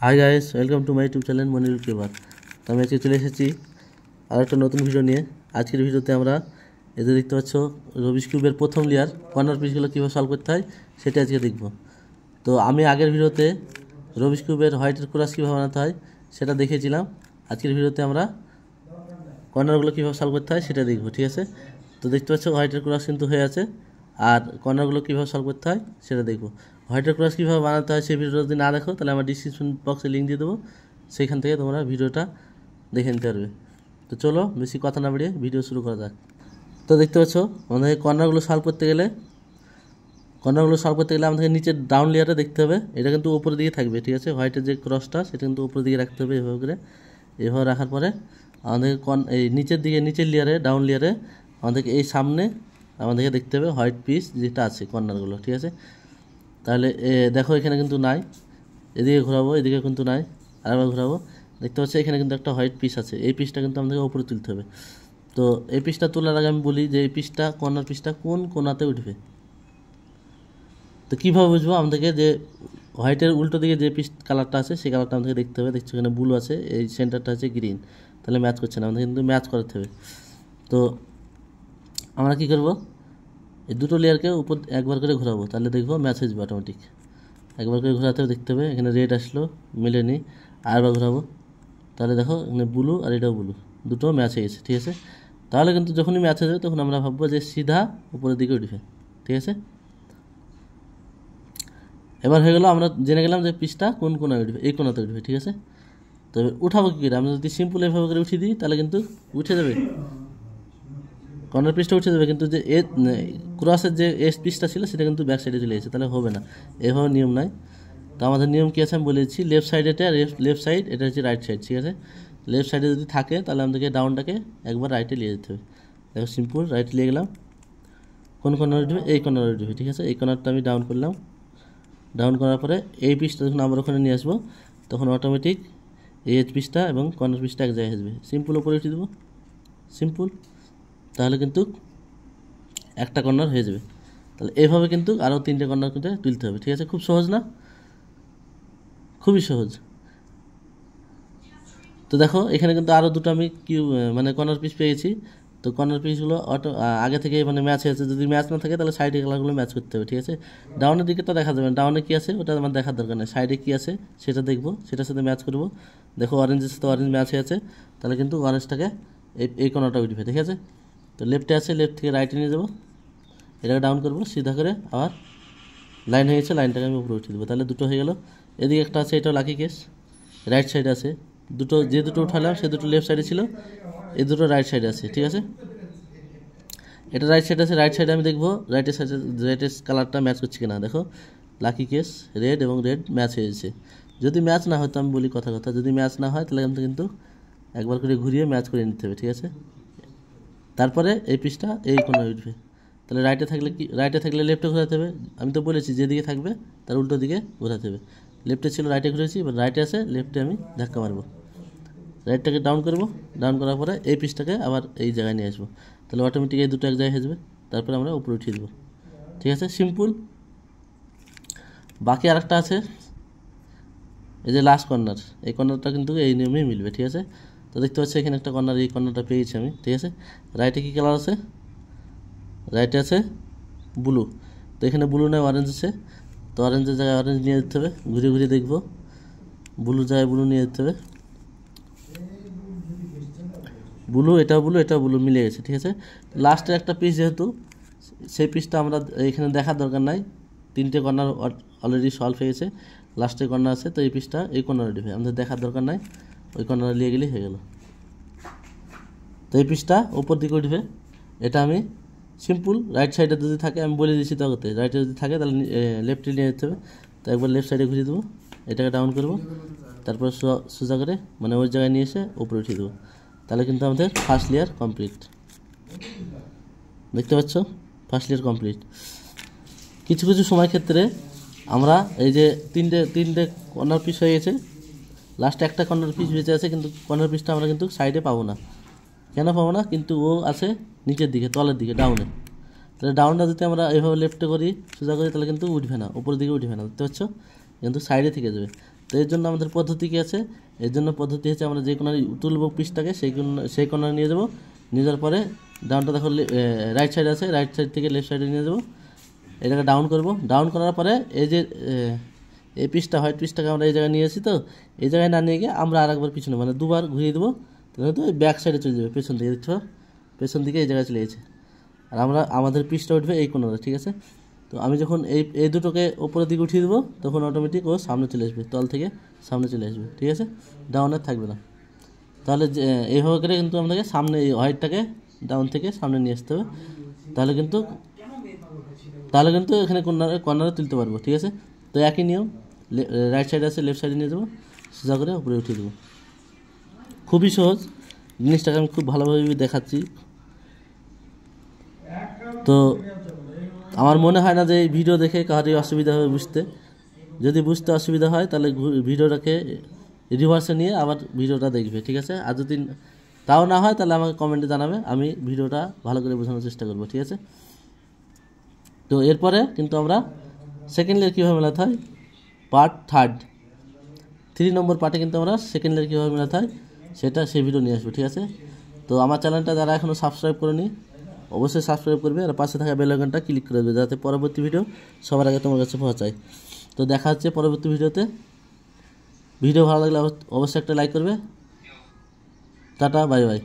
Hi guys, welcome to my YouTube channel Monirul flavour. তো আমি আজকে চলে এসেছি আর একটা নতুন ভিডিও নিয়ে। আজকের ভিডিওতে আমরা এতে দেখতে পাচ্ছ রুবিক্স কিউবের প্রথম লেয়ার কর্নার পিসগুলো কীভাবে সলভ করতে হয় সেটা আজকে দেখব। তো আমি আগের ভিডিওতে রুবিক্স কিউবের হোয়াইটের ক্রস কীভাবে বানাতে হয় সেটা দেখিয়েছিলাম। আজকের ভিডিওতে আমরা কর্নারগুলো কীভাবে সলভ করতে হয় সেটা দেখব, ঠিক আছে? তো দেখতে পাচ্ছ হোয়াইটের ক্রস কিন্তু হয়ে আছে, আর কর্নারগুলো কীভাবে সলভ করতে হয় সেটা দেখব। হোয়াইটের ক্রস কীভাবে বানাতে হয় সেই ভিডিওটা যদি না দেখো তাহলে আমার ডিসক্রিপশন বক্সে লিঙ্ক দিয়ে দেবো, সেইখান থেকে তোমরা ভিডিওটা দেখে নিতে পারবে। তো চলো বেশি কথা না বাড়িয়ে ভিডিও শুরু করা যাক। তো দেখতে পাচ্ছ আমাদের কর্নারগুলো সলভ করতে গেলে আমাদেরকে নিচের ডাউন লেয়ারে দেখতে হবে, এটা কিন্তু উপরের দিকে থাকবে, ঠিক আছে? হোয়াইটের যে ক্রসটা সেটা কিন্তু উপরের দিকে রাখতে হবে এভাবে করে। এভাবে রাখার পরে আমাদের এই নিচের লেয়ারে ডাউন লেয়ারে আমাদেরকে এই সামনে আমাদেরকে দেখতে হবে হোয়াইট পিস যেটা আছে কর্নারগুলো, ঠিক আছে? তাহলে দেখো এখানে কিন্তু নাই, এদিকে ঘোরাবো, এদিকে কিন্তু নাই, আরেকবার ঘোরাবো, দেখতে পাচ্ছি এখানে কিন্তু একটা হোয়াইট পিস আছে। এই পিসটা কিন্তু আমাদেরকে উপরে তুলতে হবে। তো এই পিসটা তোলার আগে আমি বলি যে এই পিসটা কর্নার পিসটা কোন কোনাতে উঠবে। তো কীভাবে বুঝবো? আমাদেরকে যে হোয়াইটের উল্টো দিকে যে পিস কালারটা আছে সেই কালারটা আমাদেরকে দেখতে হবে। দেখছো এখানে ব্লু আছে, এই সেন্টারটা আছে গ্রিন, তাহলে ম্যাচ করছে না, আমাদের কিন্তু ম্যাচ করাতে হবে। তো আমরা কী করবো, এই দুটো লেয়ারকে উপর একবার করে ঘোরাবো, তাহলে দেখবো ম্যাচ হয়ে যাবে অটোমেটিক। একবার করে ঘোরাতে হবে, দেখতে হবে এখানে রেড আসলো, মিলেনি, আরেকবার ঘোরাবো, তাহলে দেখো এখানে ব্লু আর এটাও ব্লু, দুটো ম্যাচ হয়ে গেছে, ঠিক আছে? তাহলে কিন্তু যখনই ম্যাচ হয়ে যাবে তখন আমরা ভাববো যে সিধা উপরের দিকে উঠবে, ঠিক আছে? এবার হয়ে গেল, আমরা জেনে গেলাম যে পিসটা কোন কোনায় উঠবে, এই কোনাতে উঠবে, ঠিক আছে? তবে উঠাবো কী করে? আমরা যদি সিম্পল এভাবে করে উঠিয়ে দিই তাহলে কিন্তু উঠে যাবে, কর্নার পিসটা উঠে যাবে, কিন্তু যে ক্রসের যে এস পিসটা ছিল সেটা কিন্তু ব্যাক সাইডে চলে গেছে, তাহলে হবে না, এভাবে নিয়ম নাই। তো আমাদের নিয়ম কী আছে আমি বলেছি, লেফট সাইড এটা লেফট সাইড, এটা হচ্ছে রাইট সাইড, ঠিক আছে? লেফট সাইডে যদি থাকে তাহলে আমাদেরকে ডাউনটাকে একবার রাইটে নিয়ে যেতে হবে। দেখো সিম্পল রাইটে নিয়ে গেলাম, কোন কর্নার উঠবে? এই কর্নার উঠবে, ঠিক আছে? এই কর্নারটা আমি ডাউন করলাম, ডাউন করার পরে এই পিসটা যখন আমরা ওখানে নিয়ে আসবো তখন অটোমেটিক এই এজ পিসটা এবং কর্নার পিসটা এক জায়গায় আসবে। সিম্পল উপরে উঠিয়ে দেবো, সিম্পল, তাহলে কিন্তু একটা কর্নার হয়ে যাবে। তাহলে এইভাবে কিন্তু আরও 3টে কর্নার কিন্তু তুলতে হবে, ঠিক আছে? খুব সহজ না? খুবই সহজ। তো দেখো এখানে কিন্তু আরও দুটো আমি মানে কর্নার পিস পেয়েছি। তো কর্নার পিসগুলো আগে থেকে মানে ম্যাচ হয়েছে, যদি ম্যাচ না থাকে তাহলে সাইডে কালারগুলো ম্যাচ করতে হবে, ঠিক আছে? ডাউনের দিকে তো দেখা যাবে না, ডাউনে কী আছে ওটা আমার দেখার দরকার নেই, সাইডে কী আছে সেটা দেখবো, সেটার সাথে ম্যাচ করবো। দেখো অরেঞ্জের সাথে অরেঞ্জ ম্যাচ হয়েছে, তাহলে কিন্তু অরেঞ্জটাকে এই কর্নারটা উঠবে, ঠিক আছে? তো লেফটে আছে, লেফট থেকে রাইটে নিয়ে যাবো, এটাকে ডাউন করবো সিধা করে, আবার লাইন হয়ে গেছে, লাইনটাকে আমি উপরে উঠিয়ে দেবো, তাহলে দুটো হয়ে গেল। এদিকে একটা আছে, এটাও লাকি কেস, রাইট সাইডে আছে, যে দুটো উঠালাম সে দুটো লেফট সাইডে ছিল, এই দুটো রাইট সাইডে আছে, ঠিক আছে? এটা রাইট সাইড আছে, রাইট সাইডে আমি দেখবো রাইটের কালারটা ম্যাচ করছে কিনা। দেখো লাকি কেস রেড এবং রেড ম্যাচ হয়েছে। যদি ম্যাচ না হয় তো আমি বলি কথা যদি ম্যাচ না হয় তাহলে আমাকে কিন্তু একবার করে ঘুরিয়ে ম্যাচ করে নিতে হবে, ঠিক আছে? তারপরে এই পিসটা এই কোণায় উঠবে, তাহলে রাইটে থাকলে লেফটে ঘোরাতে হবে। আমি তো বলেছি যেদিকে থাকবে তার উল্টো দিকে ঘোরাতে হবে। লেফটে ছিল রাইটে ঘুরেছি, এবার রাইটে আছে, লেফটে আমি ধাক্কা মারবো, রাইটটাকে ডাউন করবো, ডাউন করার পরে এই পিসটাকে আবার এই জায়গায় নিয়ে আসবো, তাহলে অটোমেটিক এই দুটো এক জায়গায় হয়ে যাবে। তারপরে আমরা উপরে উঠিয়ে দেবো, ঠিক আছে? সিম্পল। বাকি আরেকটা আছে, এই যে লাস্ট কর্নার, এই কর্নারটা কিন্তু এই নিয়মেই মিলবে, ঠিক আছে? তো দেখতে পাচ্ছি এখানে একটা কর্নার, এই কর্নারটা পেয়েছি আমি, ঠিক আছে? রাইটে কী কালার আছে? রাইটে আছে ব্লু, তো এখানে ব্লু নয় অরেঞ্জ আছে, তো অরেঞ্জের জায়গায় অরেঞ্জ নিয়ে যেতে হবে, ঘুরে ঘুরে দেখবো, ব্লু জায়গায় ব্লু নিয়ে যেতে হবে, ব্লু, এটাও ব্লু মিলে গেছে, ঠিক আছে? লাস্টের একটা পিস যেহেতু, সেই পিসটা আমরা এখানে দেখার দরকার নাই, 3টে কর্নার অলরেডি সলভ হয়ে গেছে, লাস্টের কর্নার আছে, তো এই পিসটা এই কর্নারে উঠবে, আমাদের দেখার দরকার নাই, ওই কর্নারে নিয়ে গেলেই হয়ে গেল। তো এই পিসটা ওপর দিকে উঠবে, এটা আমি সিম্পল রাইট সাইডে যদি থাকে আমি বলে দিচ্ছি, তাকে রাইটে যদি থাকে তাহলে লেফটে নিয়ে যেতে হবে। তো একবার লেফট সাইডে ঘুরিয়ে দেবো, এটাকে ডাউন করবো, তারপর সোজা করে মানে ওই জায়গায় নিয়ে এসে উপরে উঠিয়ে দেবো, তাহলে কিন্তু আমাদের ফার্স্ট লেয়ার কমপ্লিট। দেখতে পাচ্ছ ফার্স্ট লেয়ার কমপ্লিট। কিছু কিছু সময় ক্ষেত্রে আমরা এই যে তিনটে কর্নার পিস হয়ে গেছে, লাস্টে একটা কর্নার পিস বেঁচে আছে, কিন্তু কর্নার পিসটা আমরা কিন্তু সাইডে পাবো না। কেন পাবো না? কিন্তু ও আছে নিচের দিকে, তলের দিকে, ডাউনে। তাহলে ডাউনটা যদি আমরা এভাবে লেফটে করি, সোজা করি, তাহলে কিন্তু উঠবে না, উপরের দিকে উঠবে না, দেখতে পাচ্ছ? কিন্তু সাইডে থেকে যাবে। তো এর জন্য আমাদের পদ্ধতি কী আছে, এর জন্য পদ্ধতি হচ্ছে আমরা যে কোনো তুলব পিসটাকে সেই কোণায় নিয়ে যাবো, নিয়ে যাওয়ার পরে ডাউনটা দেখো রাইট সাইড আছে, রাইট সাইড থেকে লেফট সাইডে নিয়ে যাবো, এটাকে ডাউন করব। ডাউন করার পরে এই যে এই পিসটা হোয়াইট পিসটাকে আমরা এই জায়গায় নিয়ে আসি, তো এই জায়গায় না নিয়ে গিয়ে আমরা আরেকবার পিছনে মানে দুবার ঘুরিয়ে দেবো, তাহলে তো ওই ব্যাক সাইডে চলে যাবে, পেছন দিকে দেখছো, পেছন দিকে এই জায়গায় চলে গেছে। আর আমাদের পিসটা উঠবে এই কোণাটা, ঠিক আছে। তো আমি যখন এই দুটোকে ওপরের দিকে উঠিয়ে দেবো, তখন অটোমেটিক ও সামনে চলে আসবে, তল থেকে সামনে চলে আসবে, ঠিক আছে, ডাউনে থাকবে না। তাহলে এইভাবে করে কিন্তু আমাদেরকে সামনে এই হোয়াইটটাকে ডাউন থেকে সামনে নিয়ে আসতে হবে, তাহলে কিন্তু এখানে কর্নারে তুলতে পারবো, ঠিক আছে। তো একই নিয়ম, রাইট সাইডে আছে লেফট সাইডে নিয়ে যাবো, সোজা করে উপরে উঠিয়ে দেবো। খুবই সহজ জিনিসটাকে আমি খুব ভালোভাবে দেখাচ্ছি। তো আমার মনে হয় না যে এই ভিডিও দেখে কারোরই অসুবিধা হবে বুঝতে। যদি বুঝতে অসুবিধা হয় তাহলে ভিডিওটাকে রিভার্সে নিয়ে আবার ভিডিওটা দেখবে, ঠিক আছে। আর যদি তাও না হয় তাহলে আমাকে কমেন্টে জানাবে, আমি ভিডিওটা ভালো করে বোঝানোর চেষ্টা করবো, ঠিক আছে। তো এরপরে কিন্তু আমরা সেকেন্ড লেয়ার কীভাবে মেলাতে হয়, পার্ট 3 নম্বর পার্টে কিন্তু আমরা সেকেন্ড লেয়ার কীভাবে মেলাতে হয় সেই ভিডিও নিয়ে আসবো, ঠিক আছে। তো আমার চ্যানেলটা যারা এখনও সাবস্ক্রাইব করেনি অবশ্যই সাবস্ক্রাইব করবে, আর পাশে থাকা বেল আইকনটা ক্লিক করে দেবে, যাতে পরবর্তী ভিডিও সবার আগে তোমার কাছে পৌঁছায়। তো দেখা হচ্ছে পরবর্তী ভিডিওতে। ভিডিও ভালো লাগলে অবশ্যই একটা লাইক করবে। Tata, bye bye.